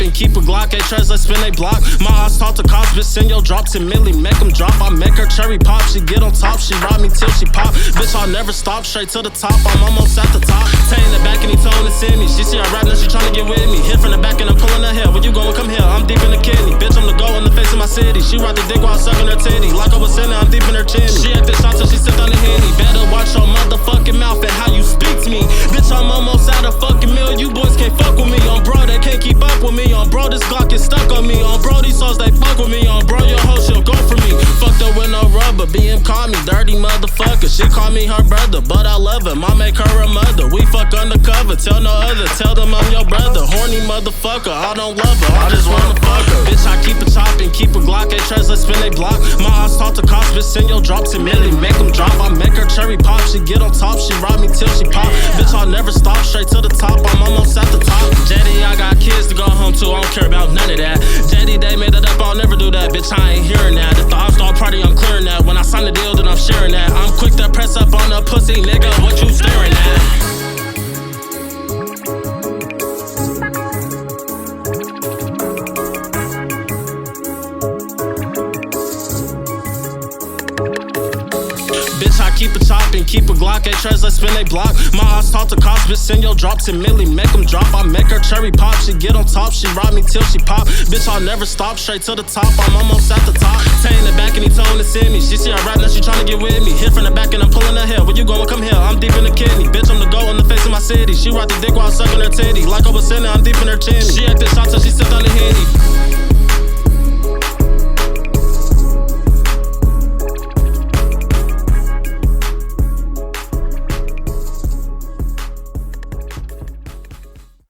chopping, keep a Glock, A-Trez, let's spin a block. My eyes talk to cops, bitch, send your drop to Millie, make them drop. I make her cherry pop, she get on top, she ride me till she pop. Bitch, I'll never stop, straight to the top, I'm almost at the top. Tay in the back and he told to send me. She see I rap, now she tryna get with me. Hit from the back and I'm pulling her hair. Where you going? Come here, I'm deep in the kidney. Bitch, I'm the goal in the face of my city. She ride the dick while sucking her titty. Like I was saying, I'm deep in her chinny. She acted shot till she sipped on the Henny. Better watch your motherfucking mouth and how you speak to me. Bitch, I'm almost at a fucking meal. You boys can't fuck with me. On bro, they can't keep up with me. On bro, this Glock is stuck on me. On bro, these hoes, they fuck with me. On bro, your hoe, she'll go for me. Fucked up with no rubber. BM call me dirty motherfucker. She call me her brother, but I love her. I make her a mother. We fuck undercover. Tell no other. Tell them I'm your brother. Horny motherfucker. I don't love her. I just wanna fuck her. Bitch, I keep it chopping. Keep a Glock. A-Trez, let's spin a block. My eyes talk to cops. Bitch, send your drop to Millie. Make them drop. I make her cherry pop. She get on top. She ride me till she pop. Bitch, I'll never stop. Straight to the top. I'm almost at the top. Jetty, I got kids to go home to. I don't care about none of that. Jetty, they made it up. I'll never do that. Bitch, I ain't hearing that. If the ops start party, I'm clearing that. When I sign the deal, then I'm sharing that. I'm quick to press up on the pussy, nigga. What you staring at? Bitch, I keep it chopping, keep a Glock, A-Trez, let's spin a block. My eyes talk to cops, bitch, send your drop to Millie, make them drop. I make her cherry pop, she get on top, she ride me till she pop. Bitch, I'll never stop, straight to the top, I'm almost at the top. Tay in the back and he told to send me. She see I rap, now she tryna get with me. Hit from the back and I'm pulling her hair. Where you going? Come here, I'm deep in the kidney. Bitch, I'm the goal in the face of my city. She ride the dick while sucking her titty. Like I was saying, I'm deep in her chinny. She acted shot till she sipped on the Henny.